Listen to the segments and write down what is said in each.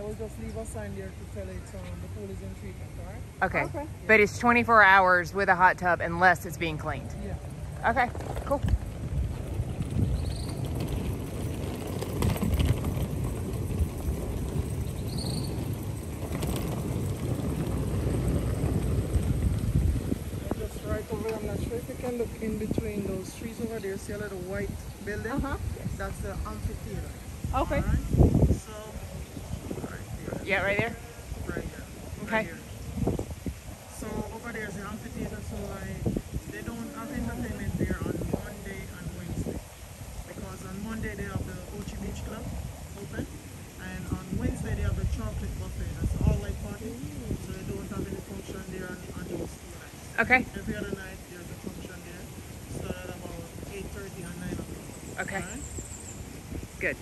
will just leave a sign there to tell it the pool is in treatment, all right? Okay. Okay. But it's 24 hours with a hot tub unless it's being cleaned. Yeah. Okay, cool. Just right over there, I'm not sure if you can look in between those trees over there. See a little white building? Yes. That's the amphitheater. Okay. All right? So, right there. Yeah, right there? Right here. Okay. Right here. So over there is the amphitheater, so like they don't have entertainment there on Monday and Wednesday. Because on Monday they have the Ochi Beach Club open, and on Wednesday they have the chocolate buffet. That's all like party. So they don't have any function there on those 2 nights. Okay. Every other night there's a function there. Start at about 8:30 and 9 o'clock. Okay. All right? Good.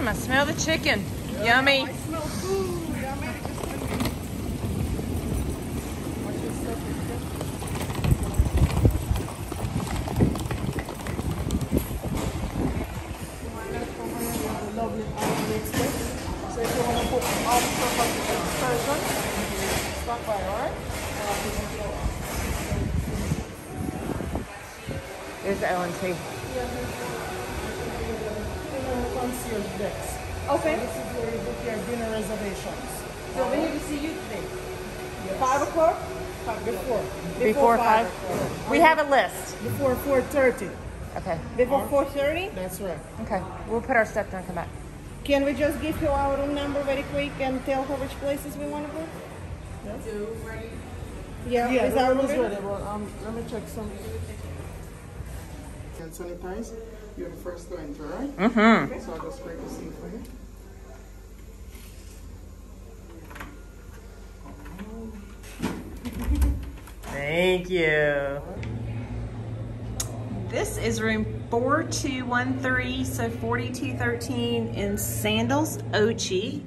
I smell the chicken. Yummy. I smell food. I made it just for you. Watch your stuff, okay? Lovely mixed. So if you want to put all the stuff on the excursion, stop by, alright? There's Ellen too. Concierge decks. Okay. So this is where you book your dinner reservations. So we need to see you today. 5 o'clock? Before. Before 5? o'clock. We have a list. Before 4:30. Okay. Before 4:30? That's right. Okay. We'll put our stuff down and come back. Can we just give you our room number very quick and tell her which places we want to book? Yeah, Yeah, is that our was room ready, but let me check some. And sanitize. You're the first to enter, right? Mm-hmm. Okay, so I'll just break the seat for you. Thank you. This is room 4213, so 4213 in Sandals Ochi.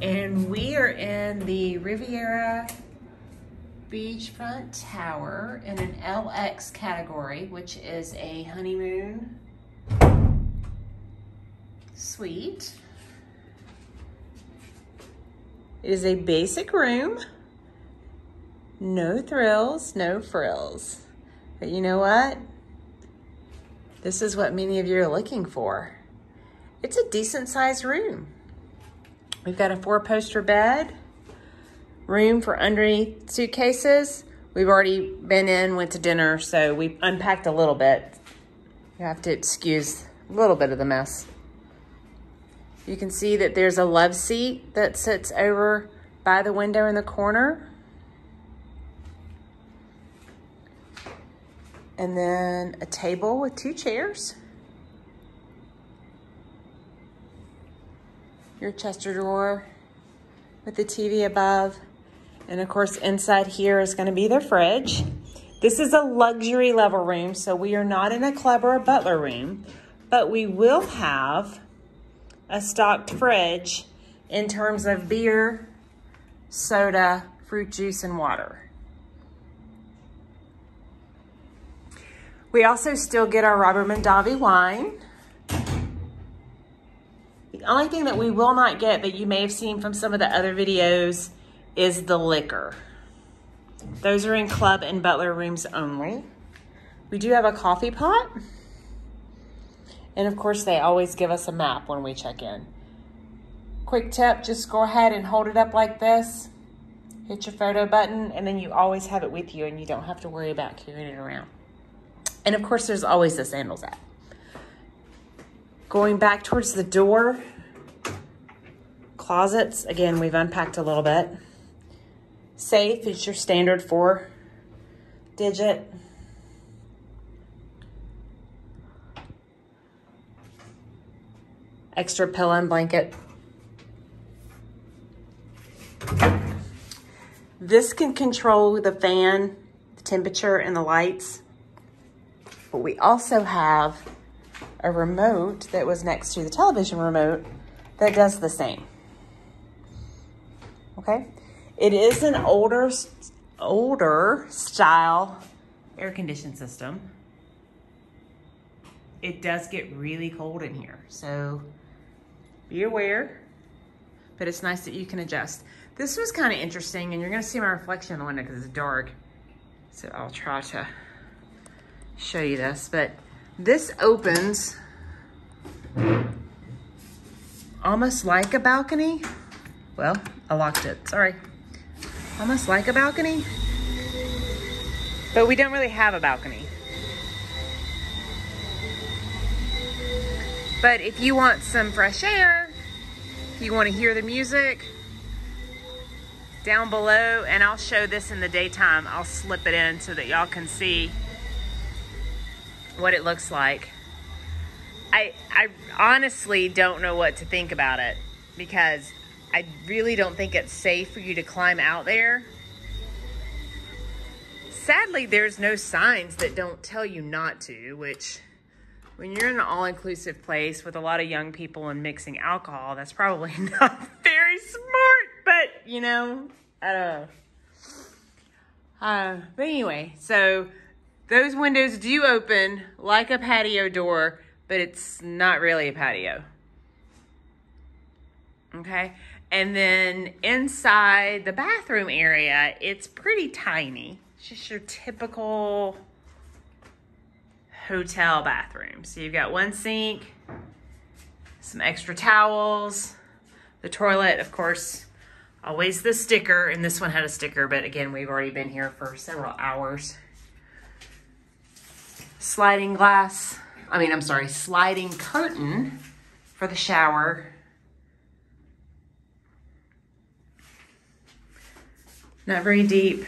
And we are in the Riviera Beachfront Tower in an LX category, which is a honeymoon suite. It is a basic room. No thrills, no frills. But you know what? This is what many of you are looking for. It's a decent sized room. We've got a 4-poster bed, room for underneath suitcases. We've already been in, went to dinner, so we unpacked a little bit. You have to excuse a little bit of the mess. You can see that there's a love seat that sits over by the window in the corner. And then a table with 2 chairs. Your Chester drawer with the TV above. And of course, inside here is going to be the fridge. This is a luxury level room, so we are not in a club or a butler room, but we will have a stocked fridge in terms of beer, soda, fruit juice, and water. We also still get our Robert Mondavi wine. The only thing that we will not get that you may have seen from some of the other videos is the liquor. Those are in club and butler rooms only. We do have a coffee pot. And of course, they always give us a map when we check in. Quick tip, just go ahead and hold it up like this. Hit your photo button, and then you always have it with you and you don't have to worry about carrying it around. And of course, there's always the Sandals app. Going back towards the door, closets, again, we've unpacked a little bit. Safe is your standard 4-digit. Extra pillow and blanket. This can control the fan, the temperature, and the lights. But we also have a remote that was next to the television remote that does the same. Okay? It is an older style air conditioning system. it does get really cold in here. So be aware, but it's nice that you can adjust. This was kind of interesting, and you're gonna see my reflection in the window because it's dark. So I'll try to show you this, but this opens almost like a balcony. Well, I locked it, sorry. Almost like a balcony, but we don't really have a balcony. But if you want some fresh air, if you want to hear the music, down below, and I'll show this in the daytime, I'll slip it in so that y'all can see what it looks like. I honestly don't know what to think about it, because I really don't think it's safe for you to climb out there. Sadly, there's no signs that don't tell you not to, which when you're in an all-inclusive place with a lot of young people and mixing alcohol, that's probably not very smart, but you know, I don't know. But anyway, so those windows do open like a patio door, but it's not really a patio. Okay, and then inside the bathroom area, it's pretty tiny. It's just your typical hotel bathroom. So you've got one sink, some extra towels, the toilet, of course, always the sticker, and this one had a sticker, but again, we've already been here for several hours. Sliding curtain for the shower. Not very deep.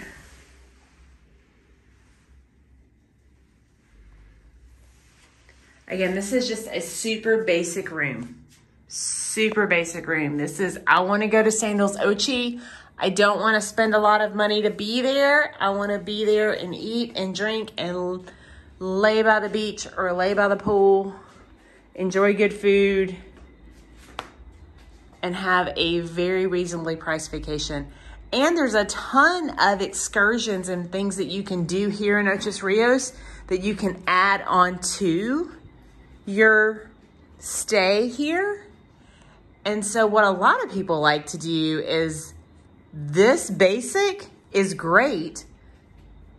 Again, this is just a super basic room. Super basic room. This is, I want to go to Sandals Ochi. I don't want to spend a lot of money to be there. I want to be there and eat and drink and lay by the beach or lay by the pool, enjoy good food, and have a very reasonably priced vacation. And there's a ton of excursions and things that you can do here in Ocho Rios that you can add on to your stay here. And so what a lot of people like to do is, this basic is great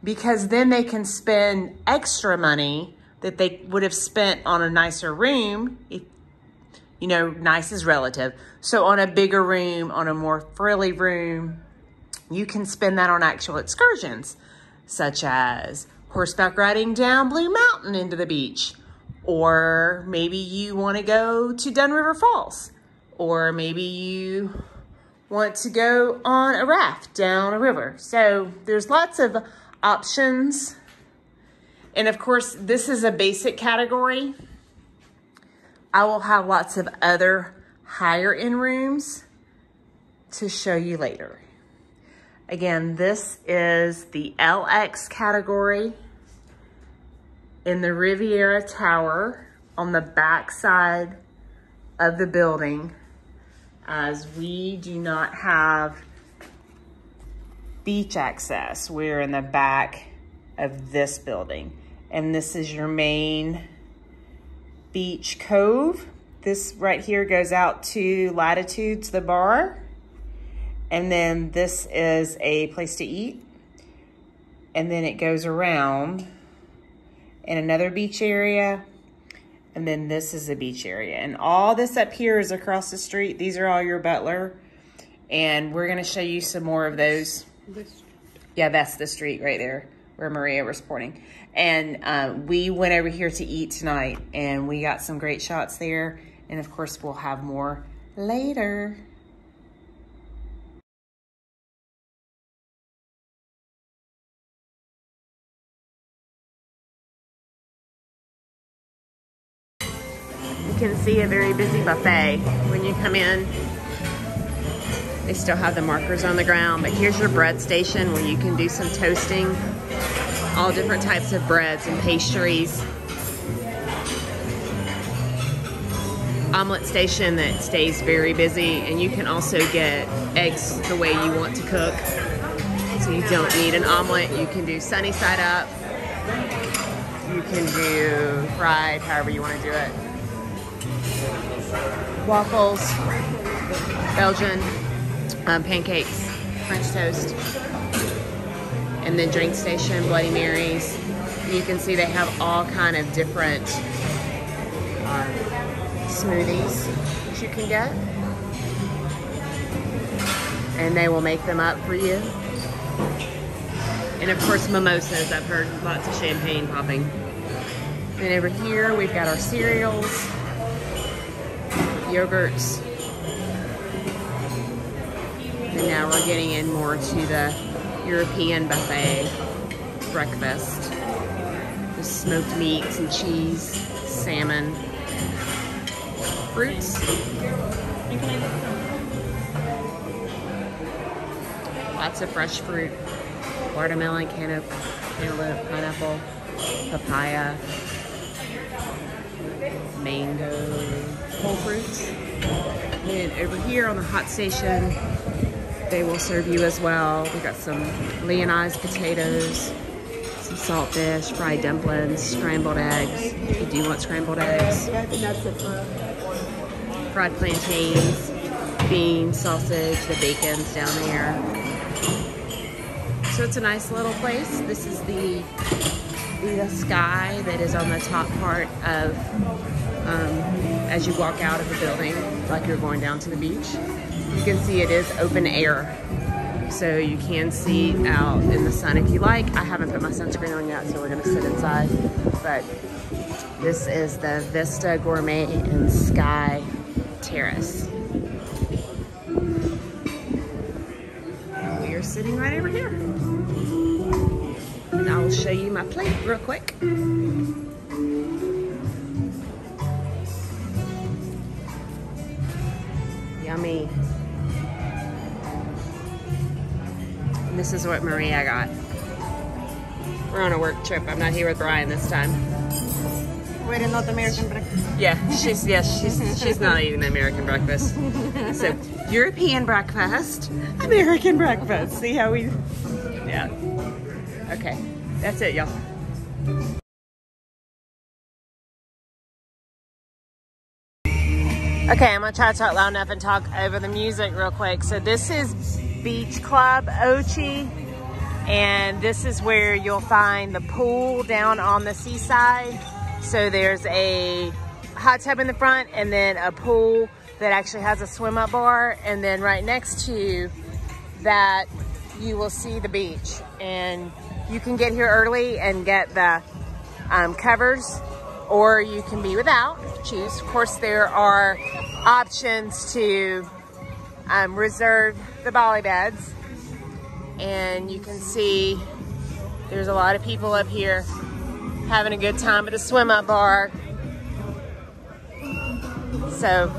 because then they can spend extra money that they would have spent on a nicer room. If, you know, nice is relative. So on a bigger room, on a more frilly room, you can spend that on actual excursions, such as horseback riding down Blue Mountain into the beach, or maybe you want to go to Dun River Falls, or maybe you want to go on a raft down a river. So there's lots of options. And of course, this is a basic category. I will have lots of other higher end rooms to show you later. Again, this is the LX category in the Riviera Tower on the back side of the building, as we do not have beach access. We're in the back of this building, and this is your main beach cove. This right here goes out to Latitudes, the bar. And then this is a place to eat. And then it goes around in another beach area. And then this is a beach area. And all this up here is across the street. These are all your Butler. And we're gonna show you some more of those. Yeah, that's the street right there where Maria was pointing. And we went over here to eat tonight, and we got some great shots there. And of course, we'll have more later. You can see a very busy buffet when you come in. They still have the markers on the ground, but here's your bread station where you can do some toasting. All different types of breads and pastries. Omelet station that stays very busy, and you can also get eggs the way you want to cook. So you don't need an omelet. You can do sunny side up. You can do fried, however you want to do it. Waffles, Belgian, pancakes, French toast, and then drink station, Bloody Marys. You can see they have all kind of different smoothies that you can get. And they will make them up for you. And of course mimosas, I've heard lots of champagne popping. And over here we've got our cereals, yogurts. And now we're getting in more to the European buffet breakfast. The smoked meats and cheese, salmon, fruits. Lots of fresh fruit. Watermelon, cantaloupe, pineapple, papaya, mango, whole fruits. And over here on the hot station, they will serve you as well. We got some Leonized potatoes, some saltfish, fried dumplings, scrambled eggs. If you do want scrambled eggs. Fried plantains, beans, sausage, the bacon's down there. So it's a nice little place. This is the sky that is on the top part of, as you walk out of the building, like you're going down to the beach. You can see it is open air. So you can see out in the sun if you like. I haven't put my sunscreen on yet, so we're gonna sit inside. But this is the Vista Gourmet and Sky Terrace. We are sitting right over here. And I will show you my plate real quick. Yummy. And this is what Maria got. We're on a work trip. I'm not here with Brian this time. We're not American breakfast. Yeah, she's not eating the American breakfast. So European breakfast, American breakfast. See how we, yeah. Okay, that's it, y'all. Okay, I'm gonna try to talk loud enough and talk over the music real quick. So this is Beach Club Ochi, and this is where you'll find the pool down on the seaside. So there's a hot tub in the front and then a pool that actually has a swim up bar, and then right next to that you will see the beach. And you can get here early and get the covers, or you can be without, choose. Of course, there are options to reserve the bolly beds. And you can see there's a lot of people up here having a good time at the swim up bar. So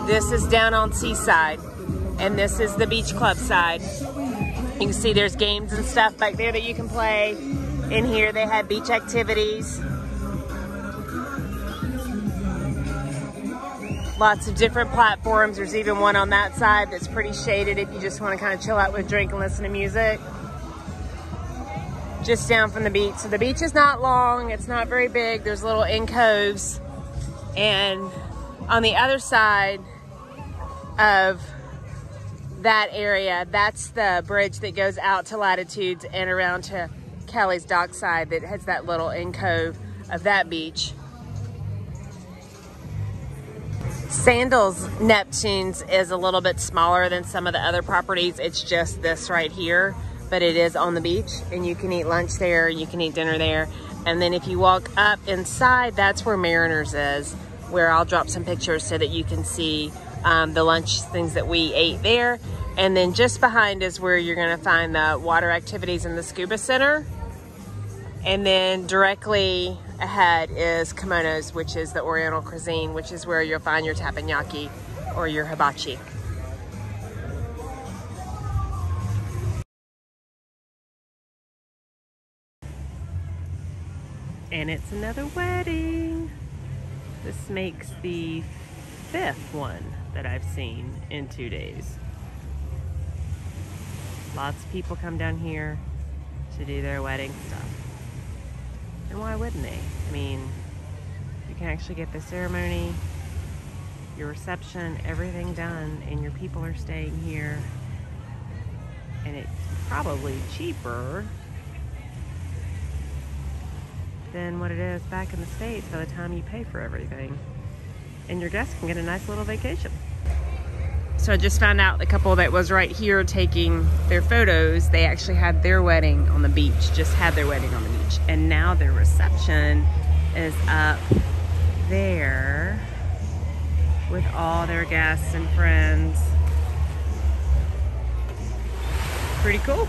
this is down on Seaside, and this is the beach club side. You can see there's games and stuff back there that you can play. In here they have beach activities. Lots of different platforms. There's even one on that side that's pretty shaded if you just want to kind of chill out with a drink and listen to music. Just down from the beach. So the beach is not long, it's not very big. There's little coves. And on the other side of that area, that's the bridge that goes out to Latitudes and around to Kelly's dockside that has that little cove of that beach. Sandals Neptune's is a little bit smaller than some of the other properties. It's just this right here, but it is on the beach, and you can eat lunch there, you can eat dinner there. And then if you walk up inside, that's where Mariners is, where I'll drop some pictures so that you can see the lunch things that we ate there. And then just behind is where you're gonna find the water activities in the scuba center. And then directly ahead is Kimonos, which is the Oriental cuisine, which is where you'll find your teppanyaki or your hibachi. And it's another wedding. This makes the 5th one that I've seen in 2 days. Lots of people come down here to do their wedding stuff. And why wouldn't they? I mean, you can actually get the ceremony, your reception, everything done, and your people are staying here. And it's probably cheaper than what it is back in the States by the time you pay for everything. And your guests can get a nice little vacation. So I just found out the couple that was right here taking their photos, they actually had their wedding on the beach, just had their wedding on the beach. And now their reception is up there with all their guests and friends. Pretty cool.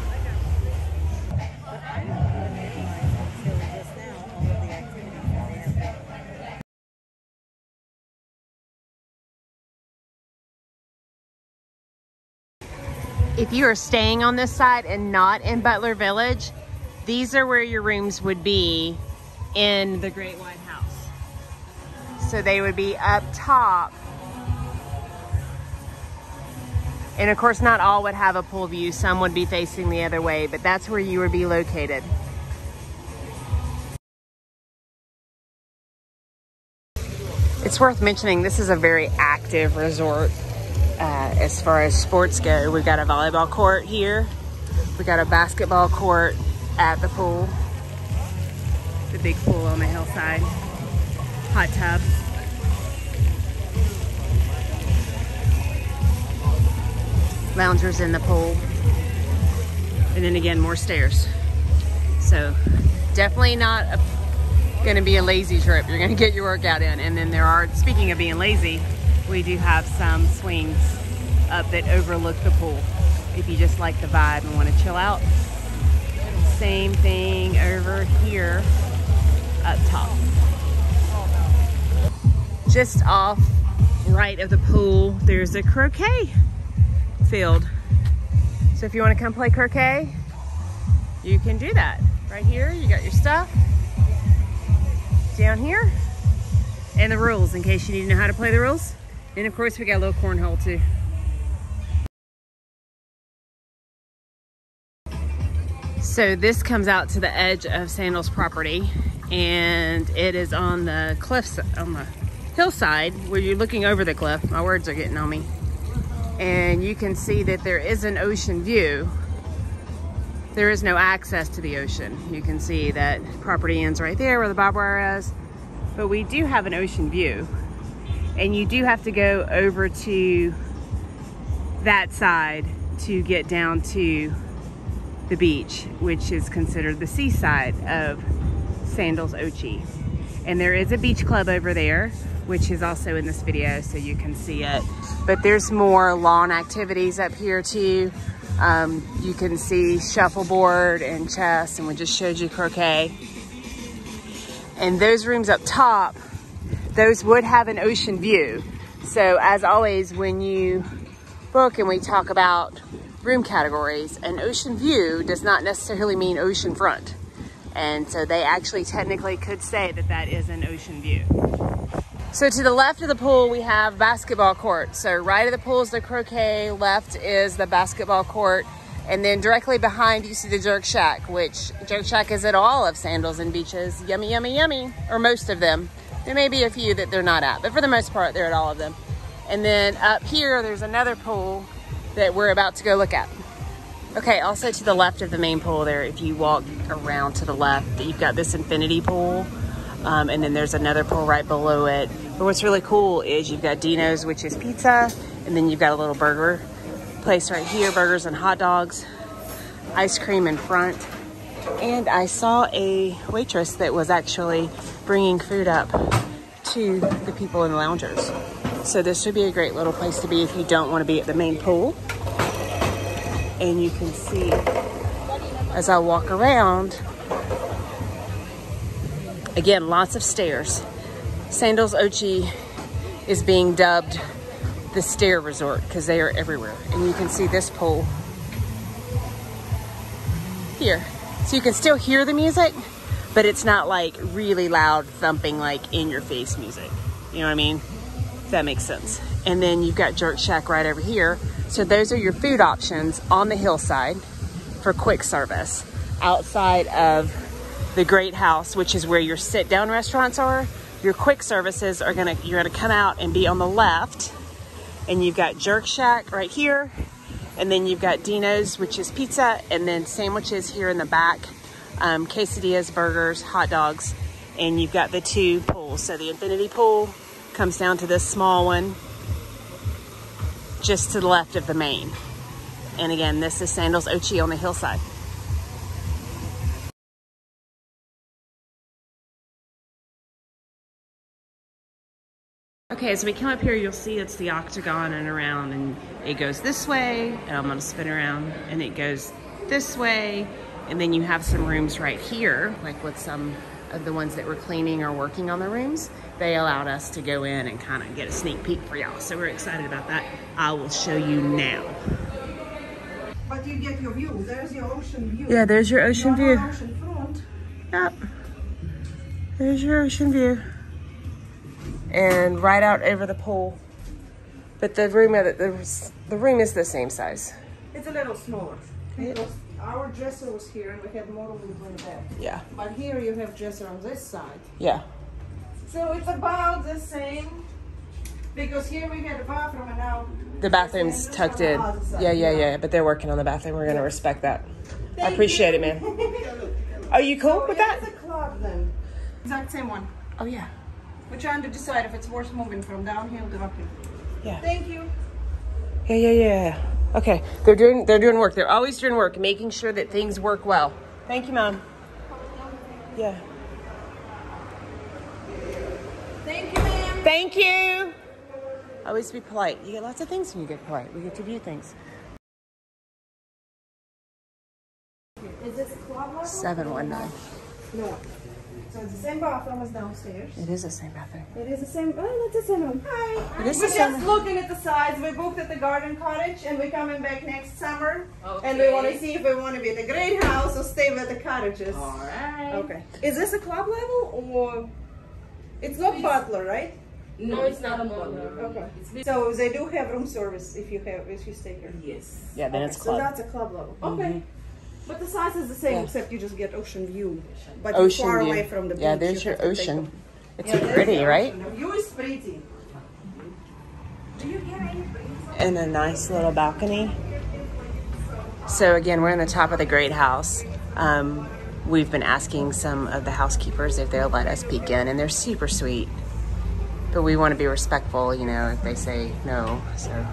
If you are staying on this side and not in Butler Village, these are where your rooms would be in the Great White House. So they would be up top. And of course, not all would have a pool view. Some would be facing the other way, but that's where you would be located. It's worth mentioning, this is a very active resort. As far as sports go, we've got a volleyball court here. We've got a basketball court at the pool. The big pool on the hillside. Hot tub. Loungers in the pool. And then again, more stairs. So definitely not going to be a lazy trip. You're going to get your workout in. And then there are, speaking of being lazy, we do have some swings up that overlook the pool if you just like the vibe and want to chill out. Same thing over here up top. Just off right of the pool, there's a croquet field. So if you want to come play croquet, you can do that. Right here, you got your stuff. Down here, and the rules in case you need to know how to play the rules. And of course, we got a little cornhole too. So this comes out to the edge of Sandals property, and it is on the cliffs, on the hillside where you're looking over the cliff. My words are getting on me. And you can see that there is an ocean view. There is no access to the ocean. You can see that property ends right there where the barbed wire is, but we do have an ocean view. And you do have to go over to that side to get down to the beach, which is considered the seaside of Sandals Ochi. And there is a beach club over there, which is also in this video, so you can see it. But there's more lawn activities up here too. You can see shuffleboard and chess, and we just showed you croquet. And those rooms up top, those would have an ocean view. So as always, when you book and we talk about room categories, an ocean view does not necessarily mean ocean front. And so they actually technically could say that that is an ocean view. So to the left of the pool, we have basketball court. So right of the pool is the croquet, left is the basketball court. And then directly behind you see the Jerk Shack, which Jerk Shack is at all of Sandals and beaches. Yummy, yummy, yummy, or most of them. There may be a few that they're not at, but for the most part, they're at all of them. And then up here, there's another pool that we're about to go look at. Okay, also to the left of the main pool there, if you walk around to the left, you've got this infinity pool, and then there's another pool right below it. But what's really cool is you've got Dino's, which is pizza, and then you've got a little burger place right here, burgers and hot dogs, ice cream in front. And I saw a waitress that was actually bringing food up to the people in the loungers. So this would be a great little place to be if you don't want to be at the main pool. And you can see as I walk around, again, lots of stairs. Sandals Ochi is being dubbed the stair resort because they are everywhere. And you can see this pool here. So you can still hear the music, but it's not like really loud thumping, like in your face music. You know what I mean? If that makes sense. And then you've got Jerk Shack right over here. So those are your food options on the hillside for quick service outside of the Great House, which is where your sit-down restaurants are. Your quick services are you're gonna come out and be on the left, and you've got Jerk Shack right here, and then you've got Dino's, which is pizza, and then sandwiches here in the back, quesadillas, burgers, hot dogs, and you've got the 2 pools. So the infinity pool comes down to this small one, just to the left of the main. And again, this is Sandals Ochi on the hillside. Okay, as we come up here, you'll see it's the octagon and around, and it goes this way, and I'm gonna spin around, and it goes this way, and then you have some rooms right here, like with some of the ones that were cleaning or working on the rooms. They allowed us to go in and kind of get a sneak peek for y'all, so we're excited about that. I will show you now. But you get your view. There's your ocean view. Yeah, there's your ocean view. Ocean front. Yep. There's your ocean view. And right out over the pool. But the room is the same size. It's a little smaller. Because our dresser was here and we had more room in the back. Yeah. But here you have dresser on this side. Yeah. So it's about the same. Because here we had a bathroom and now the bathroom's tucked in. Yeah. But they're working on the bathroom. We're gonna respect that. I appreciate it, man. Are you cool with that? It's a club then. Exact same one. Oh yeah. We're trying to decide if it's worth moving from downhill to uphill. Yeah. Thank you. Yeah. Okay. They're doing work. They're always doing work, making sure that things work well. Thank you, Mom. Yeah. Thank you, ma'am. Thank you. Always be polite. You get lots of things when you get polite. We get to view things. Is this a club level? 719. No. So it's the same bathroom as downstairs. It is the same bathroom. It is the same. Oh, that's the same one. Hi. It is We're the same just looking at the size. We booked at the Garden Cottage, and we're coming back next summer. Okay. And we want to see if we want to be at the Great House or stay with the cottages. All right. Okay. Is this a club level or? It's not butler, right? No, it's not a butler. Okay. So they do have room service if you stay here. Yes. Yeah, then it's club. So that's a club level. Okay. But the size is the same, except you just get ocean view. But Ocean you're far view. away from the beach. Yeah, there's You your have to ocean. It's there's pretty, the right? ocean. The view is pretty. Do you get any And a nice little balcony. So again, we're in the top of the Great House. We've been asking some of the housekeepers if they'll let us peek in, and they're super sweet. But we want to be respectful, you know, if they say no. So,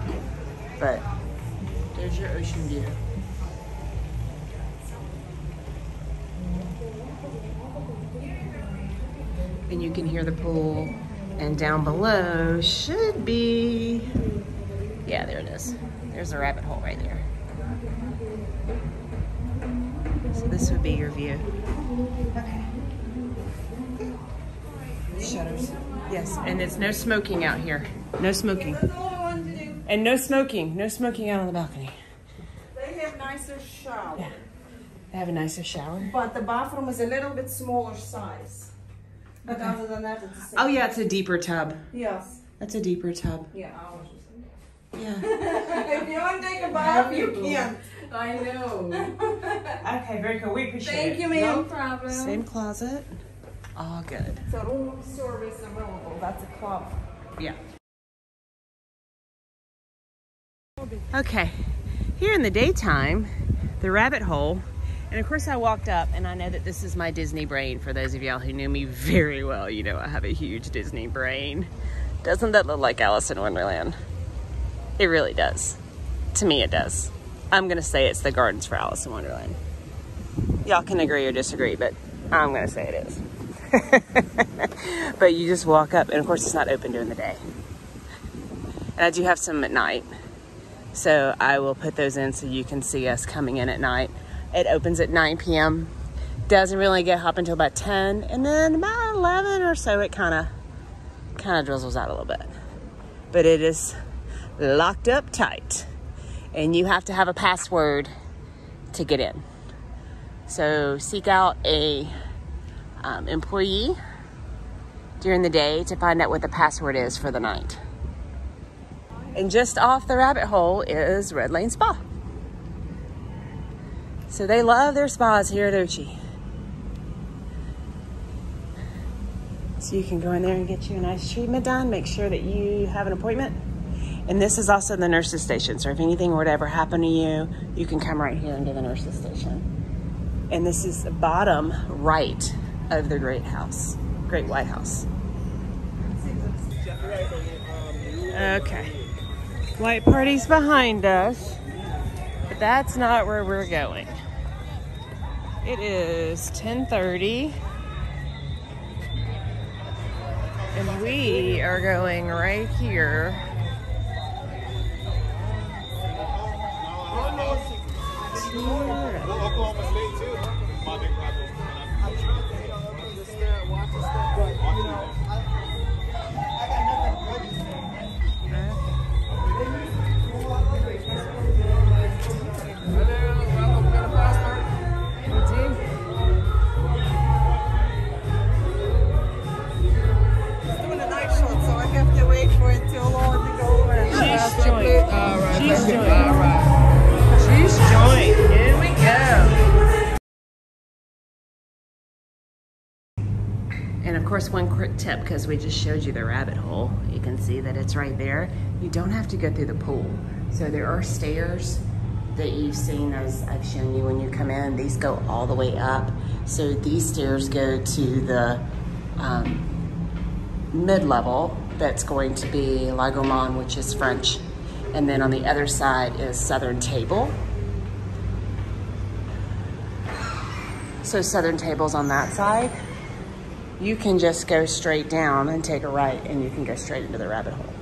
but there's your ocean view. And you can hear the pool, and down below should be, yeah, there it is. There's a rabbit hole right there. So this would be your view. Okay. Shutters. Yes, and it's no smoking out here. No smoking. That's all I want to do. And no smoking. No smoking out on the balcony. They have nicer shower. Yeah. They have a nicer shower. But the bathroom is a little bit smaller size. But Okay. other than that, it's the same. Oh yeah, it's a deeper tub. Yes. That's a deeper tub. Yeah, ours is. Yeah. If you want to take a bath, you can. I know. Okay, very cool. We appreciate Thank it. you, ma'am. No problem. Same closet. All good. So room service available. That's a club. Yeah. Okay, here in the daytime, the rabbit hole, and of course I walked up, and I know that this is my Disney brain. For those of y'all who know me very well, you know I have a huge Disney brain. Doesn't that look like Alice in Wonderland? It really does. To me it does. I'm gonna say it's the gardens for Alice in Wonderland. Y'all can agree or disagree, but I'm gonna say it is. But you just walk up, and of course it's not open during the day. And I do have some at night. So I will put those in so you can see us coming in at night. It opens at 9 p.m. Doesn't really get up until about 10. And then about 11 or so, it kind of drizzles out a little bit. But it is locked up tight. And you have to have a password to get in. So seek out a employee during the day to find out what the password is for the night. And just off the rabbit hole is Red Lane Spa. So they love their spas here at Ochi. So you can go in there and get you a nice treatment done. Make sure that you have an appointment. And this is also the nurse's station. So if anything were to ever happen to you, you can come right here into the nurse's station. And this is the bottom right of the Great White House. Okay. White party's behind us, but that's not where we're going. It is 10:30. And we are going right here. And of course, one quick tip, because we just showed you the rabbit hole, you can see that it's right there. You don't have to go through the pool. So there are stairs that you've seen, as I've shown you when you come in. These go all the way up. So these stairs go to the mid-level. That's going to be La Gourmand, which is French. And then on the other side is Southern Table. So Southern Table's on that side. You can just go straight down and take a right, and you can go straight into the rabbit hole.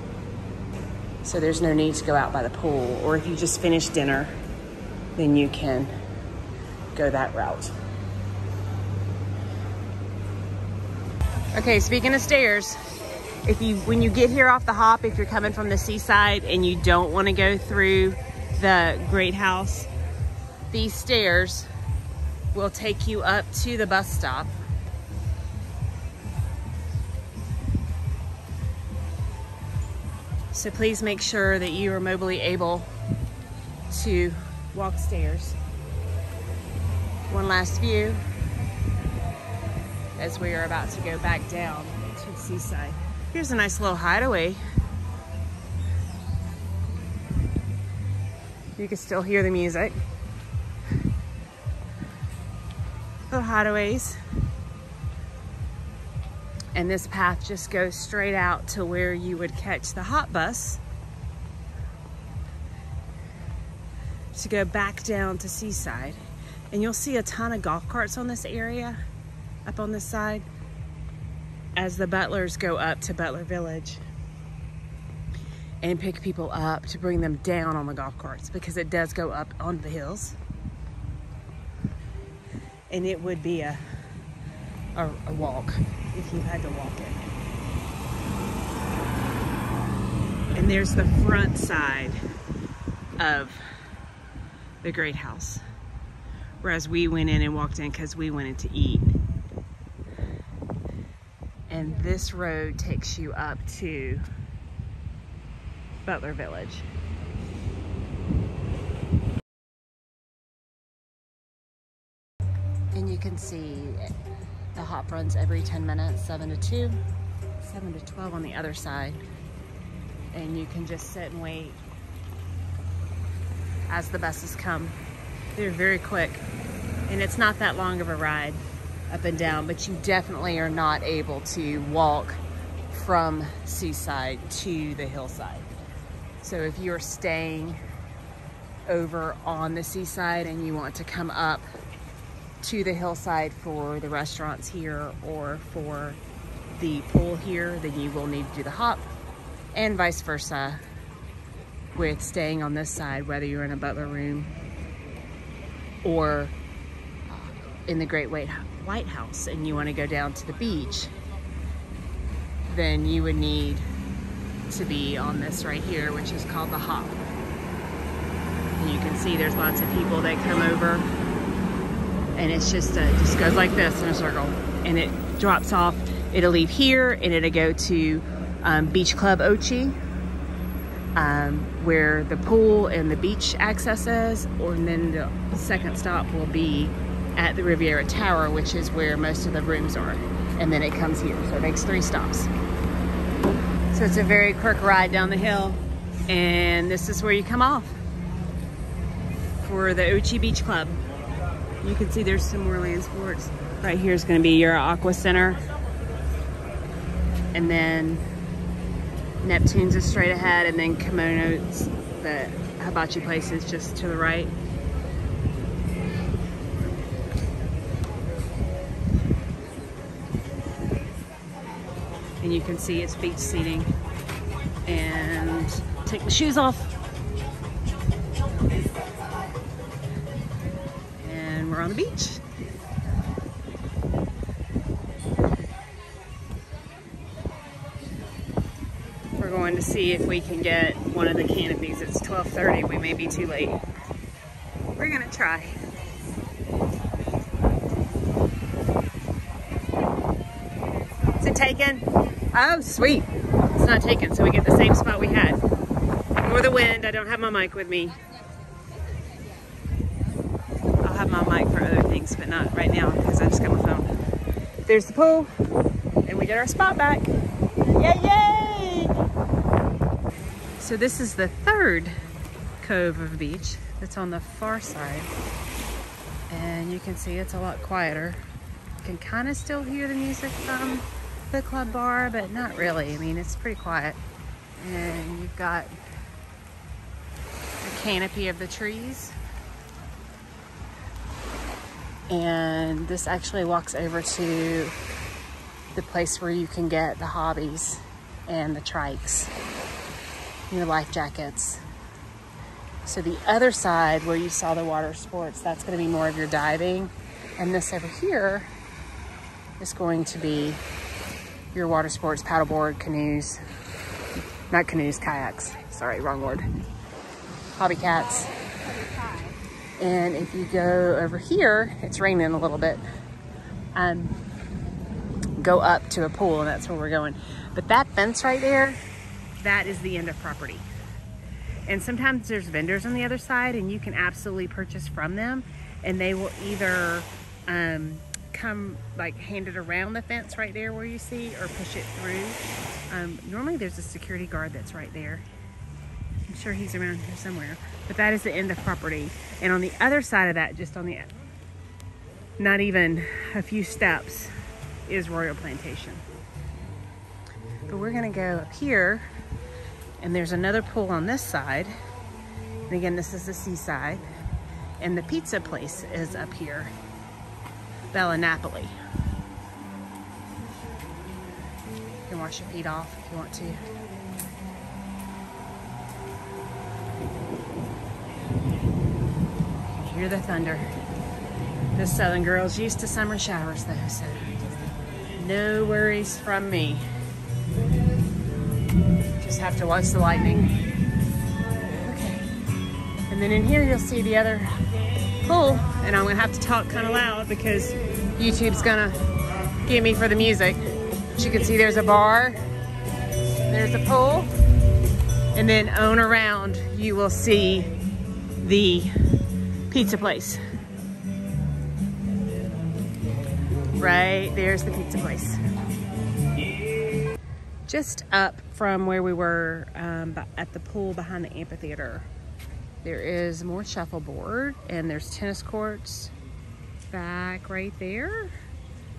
So there's no need to go out by the pool, or if you just finished dinner, then you can go that route. Okay, speaking of stairs, when you get here off the hop, if you're coming from the seaside and you don't want to go through the Great House, these stairs will take you up to the bus stop. So please make sure that you are mobily able to walk stairs. One last view as we are about to go back down to the seaside. Here's a nice little hideaway. You can still hear the music. Little hideaways. And this path just goes straight out to where you would catch the hot bus to go back down to Seaside. And you'll see a ton of golf carts on this area, up on this side, as the butlers go up to Butler Village and pick people up to bring them down on the golf carts, because it does go up on the hills. And it would be a walk if you had to walk it. And there's the front side of the Great House, whereas we went in and walked in because we wanted to eat. And this road takes you up to Butler Village. And you can see the hop runs every 10 minutes, 7 to 2, 7 to 12 on the other side. And you can just sit and wait as the buses come. They're very quick, and it's not that long of a ride up and down, but you definitely are not able to walk from Seaside to the hillside. So if you're staying over on the Seaside and you want to come up to the hillside for the restaurants here or for the pool here, then you will need to do the hop, and vice versa with staying on this side, whether you're in a butler room or in the Great White House and you want to go down to the beach, then you would need to be on this right here, which is called the hop. And you can see there's lots of people that come over, and it's just goes like this in a circle, and it drops off. It'll leave here and it'll go to Beach Club Ochi, where the pool and the beach access is, and then the second stop will be at the Riviera Tower, which is where most of the rooms are. and then it comes here. So it makes 3 stops. So it's a very quick ride down the hill, and this is where you come off for the Ochi Beach Club. You can see there's some more land sports. Right here is going to be your Aqua Center. And then Neptune's is straight ahead, and then Kimono's, the hibachi place, is just to the right. And you can see it's beach seating. And take the shoes off. And we're on the beach. We're going to see if we can get one of the canopies. It's 12:30. We may be too late. We're gonna try. Is it taken? Oh, sweet. It's not taken, so we get the same spot we had. Ignore the wind. I don't have my mic with me. I'll have my mic for other things, but not right now because I just got my phone. There's the pool, and we get our spot back. Yay, yay! So this is the 3rd cove of beach that's on the far side. And you can see it's a lot quieter. You can kind of still hear the music from the club bar, but not really. I mean, it's pretty quiet. And you've got the canopy of the trees. And this actually walks over to the place where you can get the hobbies and the trikes, your life jackets. So the other side where you saw the water sports, that's going to be more of your diving. And this over here is going to be your water sports, paddleboard, canoes, not canoes, kayaks. Sorry, wrong word. Hobby cats. And if you go over here, it's raining a little bit. Go up to a pool, and that's where we're going. But that fence right there, that is the end of property. And sometimes there's vendors on the other side, and you can absolutely purchase from them, and they will either come like hand it around the fence right there where you see, or push it through. Normally there's a security guard that's right there. I'm sure he's around here somewhere. But that is the end of property. And on the other side of that, just on the, not even a few steps, is Royal Plantation. But we're gonna go up here, and there's another pool on this side. And again, this is the seaside. And the pizza place is up here, Bella Napoli. You can wash your feet off if you want to. You hear the thunder. The Southern girls used to summer showers though, so no worries from me. Just have to watch the lightning. Okay. And then in here you'll see the other pool, and I'm gonna have to talk kind of loud because YouTube's gonna get me for the music. But you can see there's a bar, there's a pool, and then on around you will see the pizza place. Right there's the pizza place. Just up from where we were at the pool behind the amphitheater, there is more shuffleboard, and there's tennis courts back right there.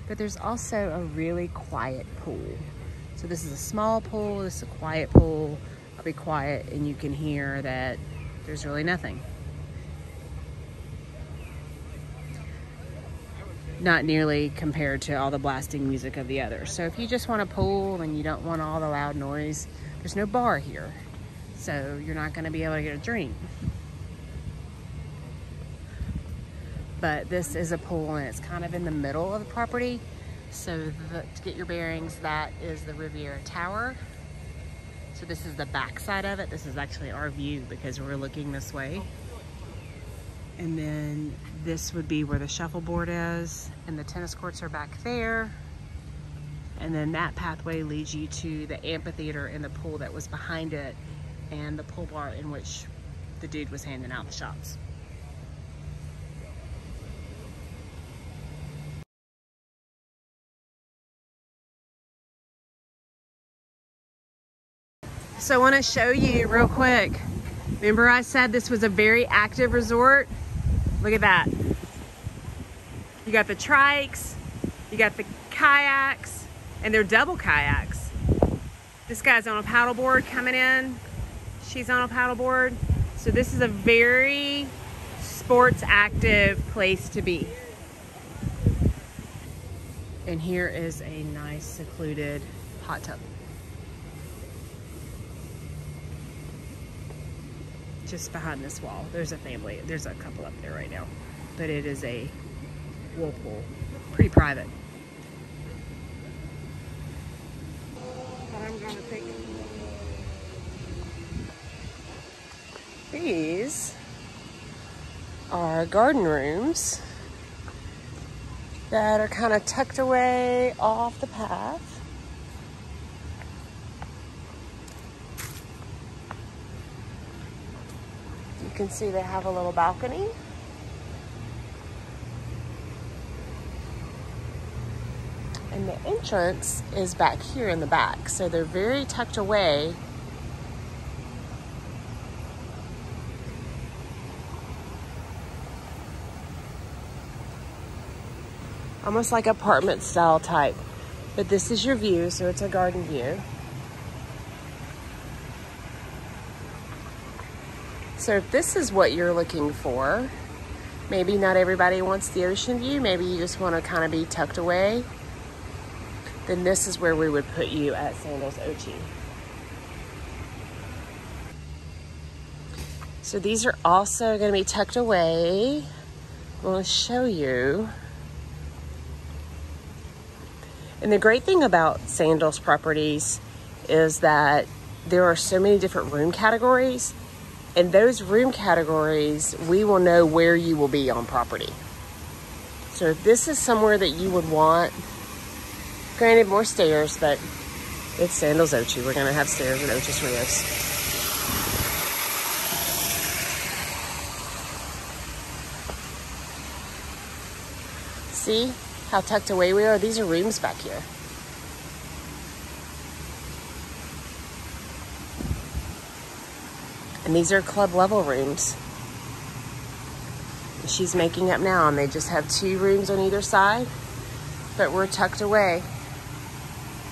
But there's also a really quiet pool. So this is a small pool, this is a quiet pool. I'll be quiet and you can hear that there's really nothing. Not nearly compared to all the blasting music of the others. So if you just want a pool and you don't want all the loud noise, there's no bar here. So you're not gonna be able to get a drink. But this is a pool, and it's kind of in the middle of the property. So to get your bearings, that is the Riviera Tower. So this is the back side of it. This is actually our view because we're looking this way. And then this would be where the shuffleboard is, and the tennis courts are back there. And then that pathway leads you to the amphitheater and the pool that was behind it, and the pool bar in which the dude was handing out the shots. So I want to show you real quick. Remember I said this was a very active resort? Look at that. You got the trikes, you got the kayaks, and they're double kayaks. This guy's on a paddleboard coming in. She's on a paddleboard. So this is a very sports active place to be. And here is a nice secluded hot tub. Just behind this wall. There's a family. There's a couple up there right now. But it is a whirlpool. Pretty private. I'm gonna take it. These are garden rooms that are kind of tucked away off the path. You can see they have a little balcony. And the entrance is back here in the back. So they're very tucked away. Almost like apartment style type. But this is your view, so it's a garden view. So if this is what you're looking for, maybe not everybody wants the ocean view, maybe you just want to kind of be tucked away, then this is where we would put you at Sandals Ochi. So these are also going to be tucked away. I want to show you. And the great thing about Sandals properties is that there are so many different room categories. And those room categories, we will know where you will be on property. So if this is somewhere that you would want, granted more stairs, but it's Sandals Ochi. We're gonna have stairs at Ocho Rios. See how tucked away we are? These are rooms back here. And these are club level rooms. She's making up now, and they just have 2 rooms on either side, but we're tucked away.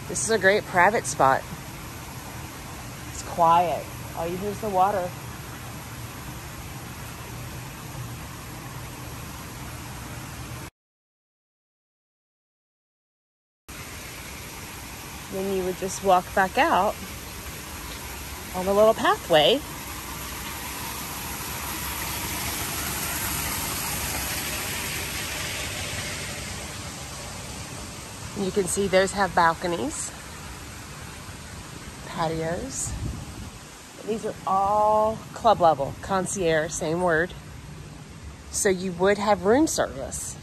This is a great private spot. It's quiet. All you hear is the water. Then you would just walk back out on a little pathway. You can see those have balconies, patios. These are all club level, concierge, same word. So you would have room service.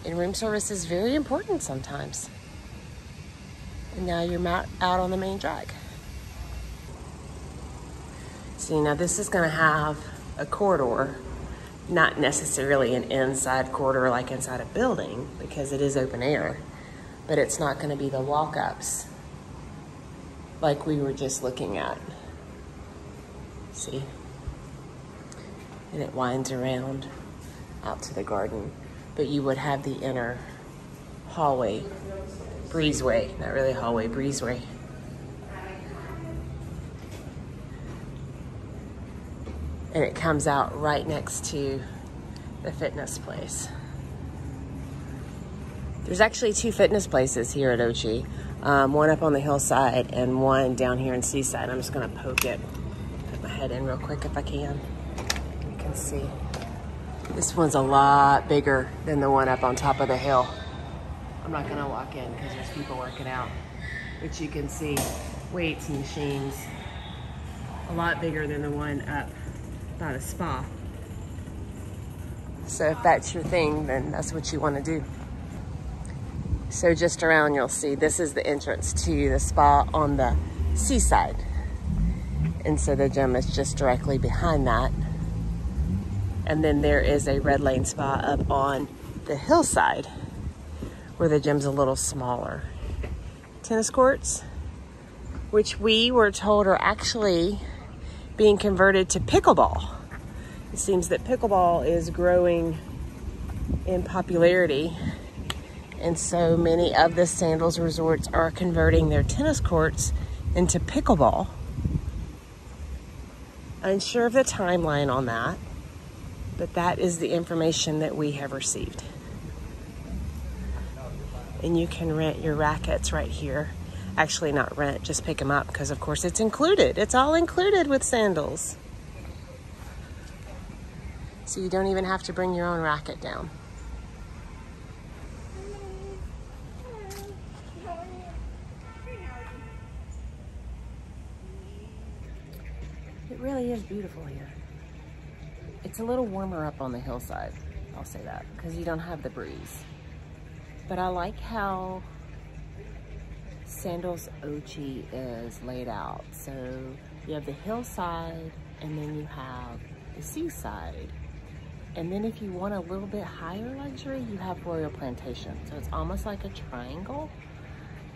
And room service is very important sometimes. And now you're out on the main drag. See, now this is gonna have a corridor. Not necessarily an inside corridor like inside a building because it is open air, but it's not going to be the walk-ups like we were just looking at. See? And it winds around out to the garden, but you would have the inner hallway, breezeway, not really hallway, breezeway. And it comes out right next to the fitness place. There's actually 2 fitness places here at Ochi. One up on the hillside and one down here in Seaside. I'm just gonna poke it, put my head in real quick if I can. You can see. This one's a lot bigger than the one up on top of the hill. I'm not gonna walk in because there's people working out. But you can see weights and machines. A lot bigger than the one up by the spa. So if that's your thing, then that's what you want to do. So just around, you'll see this is the entrance to the spa on the seaside. And so the gym is just directly behind that. And then there is a red lane spa up on the hillside where the gym's a little smaller tennis courts, which we were told are actually being converted to pickleball. It seems that pickleball is growing in popularity, and so many of the Sandals resorts are converting their tennis courts into pickleball. Unsure of the timeline on that, but that is the information that we have received. And you can rent your rackets right here. Actually, not rent, just pick them up, because of course it's included. It's all included with Sandals. So you don't even have to bring your own racket down. It really is beautiful here. It's a little warmer up on the hillside, I'll say that, because you don't have the breeze. But I like how Sandals Ochi is laid out. So you have the hillside, and then you have the seaside. And then if you want a little bit higher luxury, you have Royal Plantation. So it's almost like a triangle.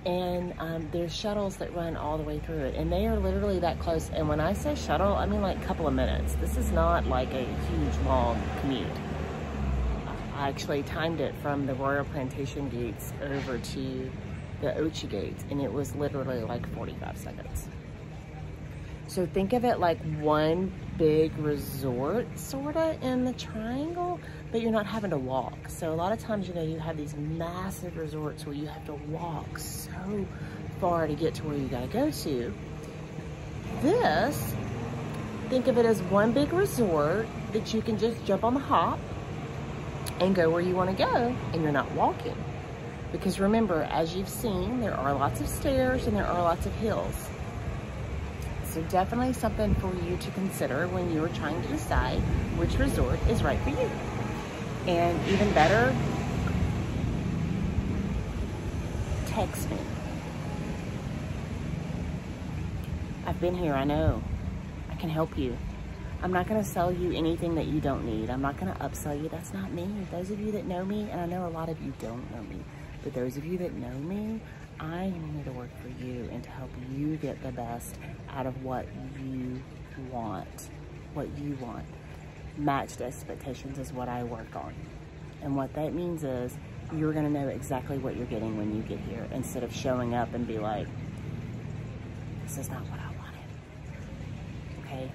And there's shuttles that run all the way through it. And they are literally that close. And when I say shuttle, I mean like a couple of minutes. This is not like a huge, long commute. I actually timed it from the Royal Plantation gates over to the Ochi gates, and it was literally like 45 seconds. So think of it like one big resort sorta in the triangle, but you're not having to walk. So a lot of times, you know, you have these massive resorts where you have to walk so far to get to where you gotta go to. This, think of it as one big resort that you can just jump on the hop and go where you wanna go, and you're not walking. Because remember, as you've seen, there are lots of stairs and there are lots of hills. So definitely something for you to consider when you are trying to decide which resort is right for you. And even better, text me. I've been here, I know. I can help you. I'm not gonna sell you anything that you don't need. I'm not gonna upsell you, that's not me. Those of you that know me, and I know a lot of you don't know me, but those of you that know me, I am here to work for you and to help you get the best out of what you want. What you want. Matched expectations is what I work on. And what that means is you're gonna know exactly what you're getting when you get here, instead of showing up and be like, this is not what I wanted. Okay?